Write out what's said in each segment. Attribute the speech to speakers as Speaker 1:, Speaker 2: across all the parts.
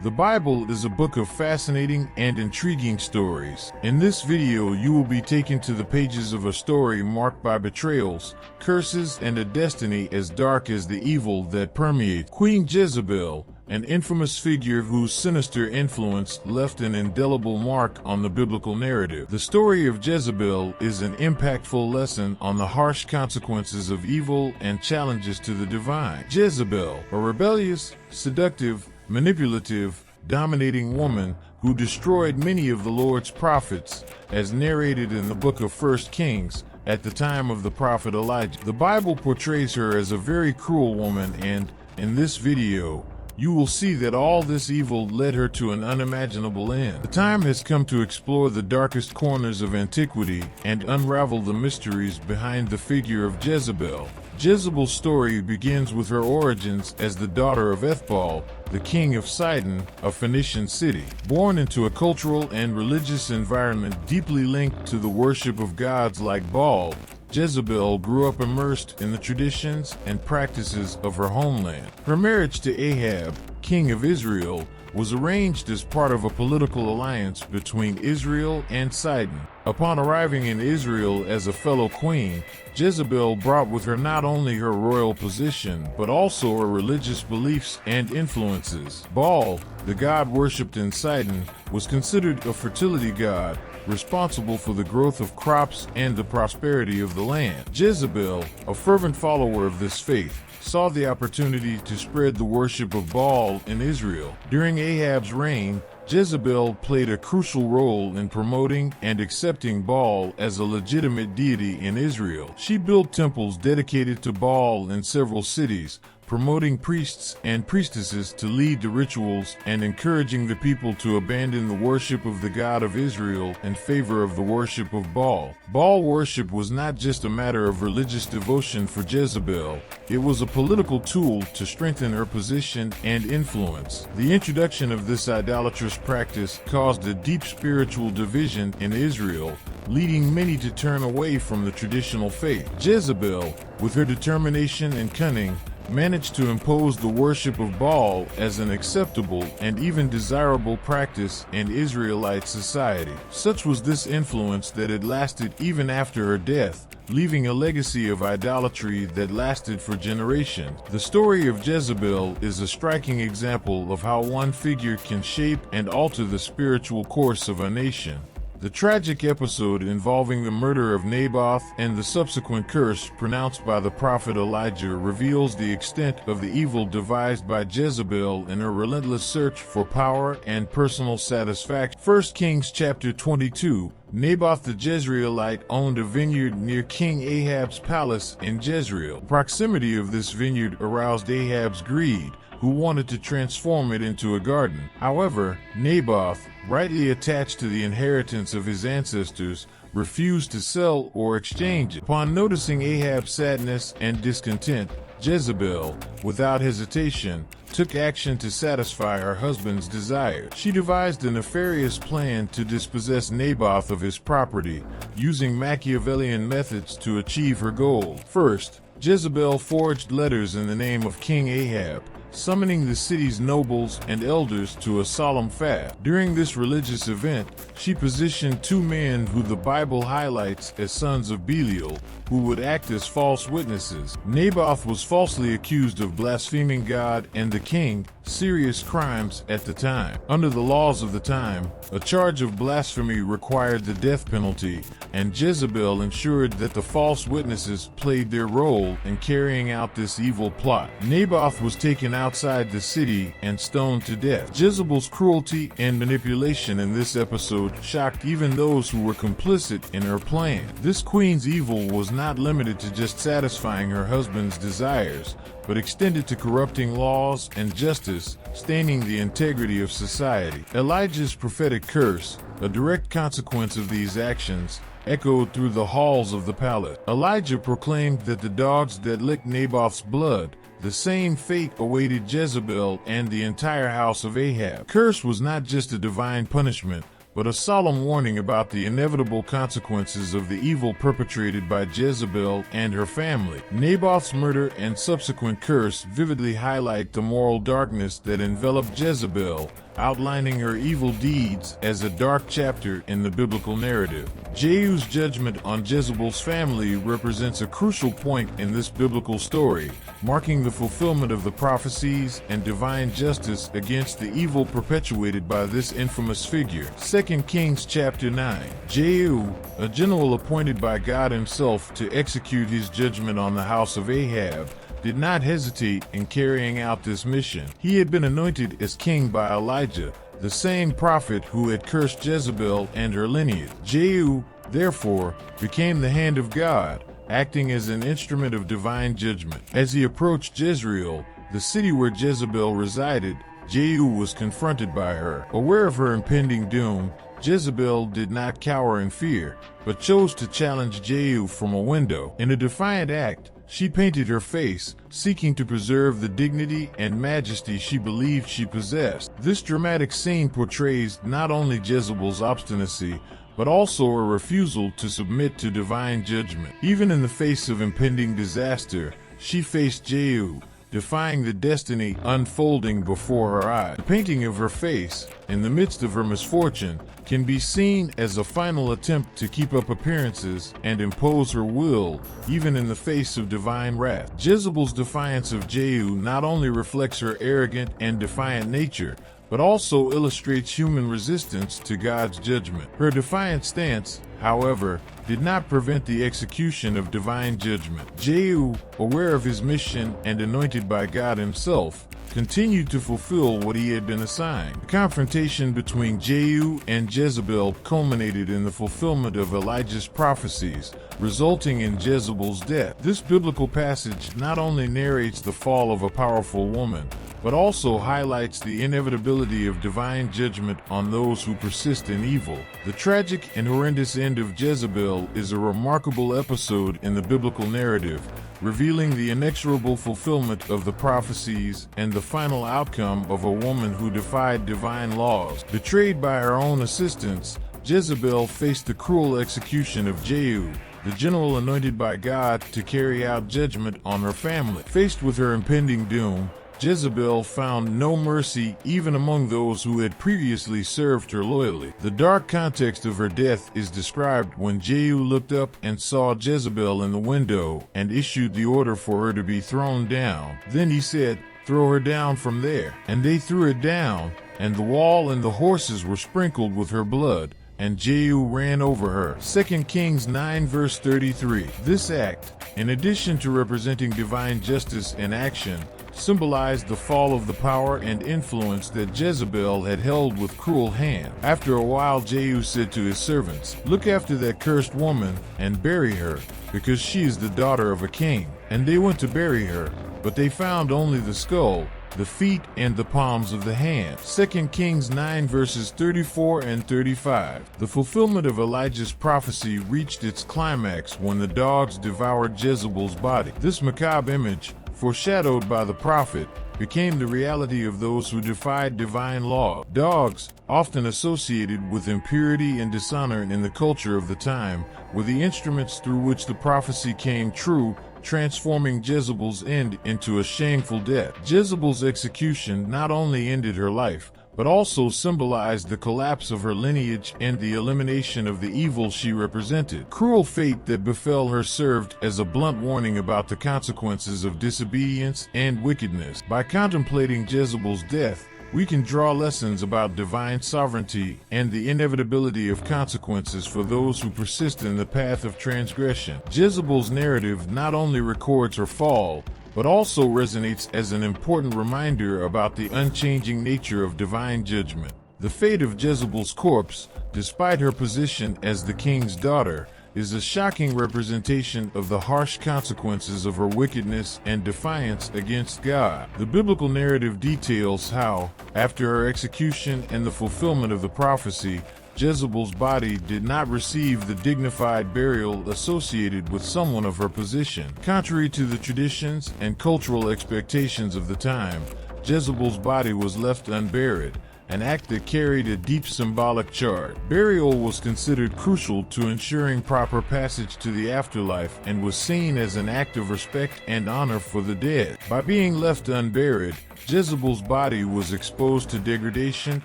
Speaker 1: The Bible is a book of fascinating and intriguing stories. In this video, you will be taken to the pages of a story marked by betrayals, curses, and a destiny as dark as the evil that permeates. Queen Jezebel, an infamous figure whose sinister influence left an indelible mark on the biblical narrative. The story of Jezebel is an impactful lesson on the harsh consequences of evil and challenges to the divine. Jezebel, a rebellious, seductive, manipulative, dominating woman who destroyed many of the Lord's prophets, as narrated in the book of 1 Kings, at the time of the prophet Elijah. The Bible portrays her as a very cruel woman, and, in this video, you will see that all this evil led her to an unimaginable end. The time has come to explore the darkest corners of antiquity and unravel the mysteries behind the figure of Jezebel. Jezebel's story begins with her origins as the daughter of Baal, the king of Sidon, a Phoenician city. Born into a cultural and religious environment deeply linked to the worship of gods like Baal, Jezebel grew up immersed in the traditions and practices of her homeland. Her marriage to Ahab, king of Israel, was arranged as part of a political alliance between Israel and Sidon. Upon arriving in Israel as a fellow queen, Jezebel brought with her not only her royal position, but also her religious beliefs and influences. Baal, the god worshipped in Sidon, was considered a fertility god, responsible for the growth of crops and the prosperity of the land. Jezebel, a fervent follower of this faith, saw the opportunity to spread the worship of Baal in Israel. During Ahab's reign, Jezebel played a crucial role in promoting and accepting Baal as a legitimate deity in Israel. She built temples dedicated to Baal in several cities, promoting priests and priestesses to lead the rituals and encouraging the people to abandon the worship of the God of Israel in favor of the worship of Baal. Baal worship was not just a matter of religious devotion for Jezebel, it was a political tool to strengthen her position and influence. The introduction of this idolatrous practice caused a deep spiritual division in Israel, leading many to turn away from the traditional faith. Jezebel, with her determination and cunning, managed to impose the worship of Baal as an acceptable and even desirable practice in Israelite society. Such was this influence that it lasted even after her death, leaving a legacy of idolatry that lasted for generations. The story of Jezebel is a striking example of how one figure can shape and alter the spiritual course of a nation. The tragic episode involving the murder of Naboth and the subsequent curse pronounced by the prophet Elijah reveals the extent of the evil devised by Jezebel in her relentless search for power and personal satisfaction. 1 Kings chapter 22. Naboth the Jezreelite owned a vineyard near King Ahab's palace in Jezreel. The proximity of this vineyard aroused Ahab's greed, who wanted to transform it into a garden. However, Naboth, rightly attached to the inheritance of his ancestors, refused to sell or exchange it. Upon noticing Ahab's sadness and discontent, Jezebel, without hesitation, took action to satisfy her husband's desire. She devised a nefarious plan to dispossess Naboth of his property, using Machiavellian methods to achieve her goal. First, Jezebel forged letters in the name of King Ahab, summoning the city's nobles and elders to a solemn fast. During this religious event, she positioned two men who the Bible highlights as sons of Belial, who would act as false witnesses. Naboth was falsely accused of blaspheming God and the king, serious crimes at the time. Under the laws of the time, a charge of blasphemy required the death penalty, and Jezebel ensured that the false witnesses played their role in carrying out this evil plot. Naboth was taken outside the city and stoned to death. Jezebel's cruelty and manipulation in this episode shocked even those who were complicit in her plan. This queen's evil was not limited to just satisfying her husband's desires, but extended to corrupting laws and justice, staining the integrity of society. Elijah's prophetic curse, a direct consequence of these actions, echoed through the halls of the palace. Elijah proclaimed that the dogs that licked Naboth's blood, the same fate awaited Jezebel and the entire house of Ahab. Curse was not just a divine punishment, but a solemn warning about the inevitable consequences of the evil perpetrated by Jezebel and her family. Naboth's murder and subsequent curse vividly highlight the moral darkness that enveloped Jezebel, outlining her evil deeds as a dark chapter in the biblical narrative. Jehu's judgment on Jezebel's family represents a crucial point in this biblical story, marking the fulfillment of the prophecies and divine justice against the evil perpetuated by this infamous figure. 2 Kings chapter 9. Jehu, a general appointed by God himself to execute his judgment on the house of Ahab, did not hesitate in carrying out this mission. He had been anointed as king by Elijah, the same prophet who had cursed Jezebel and her lineage. Jehu, therefore, became the hand of God, acting as an instrument of divine judgment. As he approached Jezreel, the city where Jezebel resided, Jehu was confronted by her. Aware of her impending doom, Jezebel did not cower in fear, but chose to challenge Jehu from a window. In a defiant act, she painted her face, seeking to preserve the dignity and majesty she believed she possessed. This dramatic scene portrays not only Jezebel's obstinacy, but also a refusal to submit to divine judgment. Even in the face of impending disaster, she faced Jehu, defying the destiny unfolding before her eyes. The painting of her face, in the midst of her misfortune, can be seen as a final attempt to keep up appearances and impose her will, even in the face of divine wrath. Jezebel's defiance of Jehu not only reflects her arrogant and defiant nature, but also illustrates human resistance to God's judgment. Her defiant stance, however, did not prevent the execution of divine judgment. Jehu, aware of his mission and anointed by God himself, continued to fulfill what he had been assigned. The confrontation between Jehu and Jezebel culminated in the fulfillment of Elijah's prophecies, resulting in Jezebel's death. This biblical passage not only narrates the fall of a powerful woman, but also highlights the inevitability of divine judgment on those who persist in evil. The tragic and horrendous end of Jezebel is a remarkable episode in the biblical narrative, revealing the inexorable fulfillment of the prophecies and the final outcome of a woman who defied divine laws. Betrayed by her own assistants, Jezebel faced the cruel execution of Jehu, the general anointed by God to carry out judgment on her family. Faced with her impending doom, Jezebel found no mercy even among those who had previously served her loyally. The dark context of her death is described when Jehu looked up and saw Jezebel in the window and issued the order for her to be thrown down. Then he said, "Throw her down from there." And they threw her down, and the wall and the horses were sprinkled with her blood, and Jehu ran over her. 2 Kings 9 verse 33. This act, in addition to representing divine justice in action, symbolized the fall of the power and influence that Jezebel had held with cruel hand. After a while, Jehu said to his servants, "Look after that cursed woman and bury her, because she is the daughter of a king." And they went to bury her, but they found only the skull, the feet, and the palms of the hand. 2 Kings 9 verses 34 and 35. The fulfillment of Elijah's prophecy reached its climax when the dogs devoured Jezebel's body. This macabre image, foreshadowed by the prophet, became the reality of those who defied divine law. Dogs, often associated with impurity and dishonor in the culture of the time, were the instruments through which the prophecy came true, transforming Jezebel's end into a shameful death. Jezebel's execution not only ended her life, but also symbolized the collapse of her lineage and the elimination of the evil she represented. Cruel fate that befell her served as a blunt warning about the consequences of disobedience and wickedness. By contemplating Jezebel's death, we can draw lessons about divine sovereignty and the inevitability of consequences for those who persist in the path of transgression. Jezebel's narrative not only records her fall, but also resonates as an important reminder about the unchanging nature of divine judgment. The fate of Jezebel's corpse, despite her position as the king's daughter, is a shocking representation of the harsh consequences of her wickedness and defiance against God. The biblical narrative details how, after her execution and the fulfillment of the prophecy, Jezebel's body did not receive the dignified burial associated with someone of her position. Contrary to the traditions and cultural expectations of the time, Jezebel's body was left unburied, an act that carried a deep symbolic charge. Burial was considered crucial to ensuring proper passage to the afterlife and was seen as an act of respect and honor for the dead. By being left unburied, Jezebel's body was exposed to degradation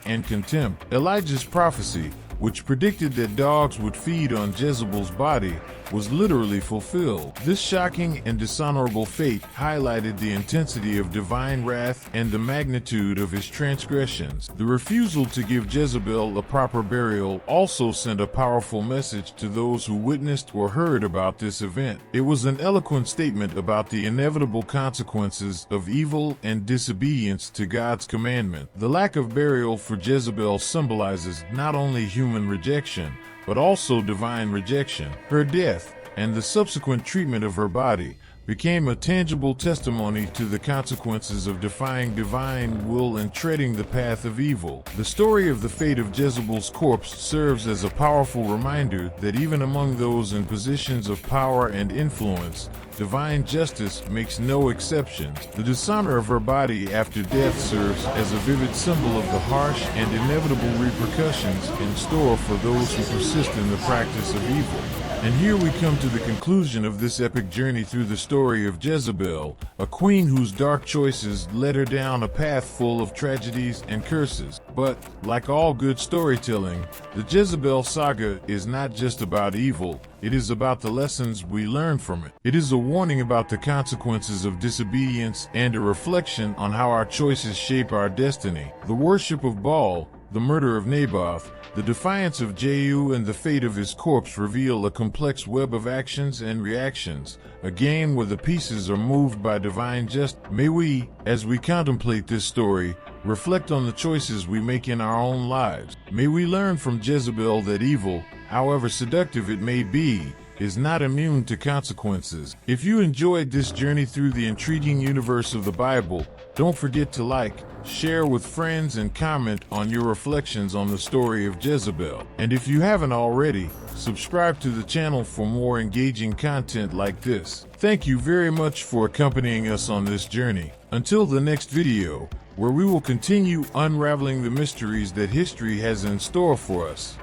Speaker 1: and contempt. Elijah's prophecy, which predicted that dogs would feed on Jezebel's body, was literally fulfilled. This shocking and dishonorable fate highlighted the intensity of divine wrath and the magnitude of his transgressions. The refusal to give Jezebel a proper burial also sent a powerful message to those who witnessed or heard about this event. It was an eloquent statement about the inevitable consequences of evil and disobedience to God's commandment. The lack of burial for Jezebel symbolizes not only human rejection, but also divine rejection. Her death, and the subsequent treatment of her body, became a tangible testimony to the consequences of defying divine will and treading the path of evil. The story of the fate of Jezebel's corpse serves as a powerful reminder that even among those in positions of power and influence, divine justice makes no exceptions. The dishonor of her body after death serves as a vivid symbol of the harsh and inevitable repercussions in store for those who persist in the practice of evil. And here we come to the conclusion of this epic journey through the story of Jezebel, a queen whose dark choices led her down a path full of tragedies and curses. But, like all good storytelling, the Jezebel saga is not just about evil, it is about the lessons we learn from it. It is a warning about the consequences of disobedience and a reflection on how our choices shape our destiny. The worship of Baal, the murder of Naboth, the defiance of Jehu, and the fate of his corpse reveal a complex web of actions and reactions, a game where the pieces are moved by divine justice. May we, as we contemplate this story, reflect on the choices we make in our own lives. May we learn from Jezebel that evil, however seductive it may be, is not immune to consequences. If you enjoyed this journey through the intriguing universe of the Bible, don't forget to like, share with friends, and comment on your reflections on the story of Jezebel. And if you haven't already, subscribe to the channel for more engaging content like this. Thank you very much for accompanying us on this journey. Until the next video, where we will continue unraveling the mysteries that history has in store for us.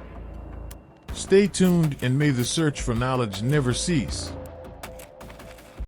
Speaker 1: Stay tuned, and may the search for knowledge never cease.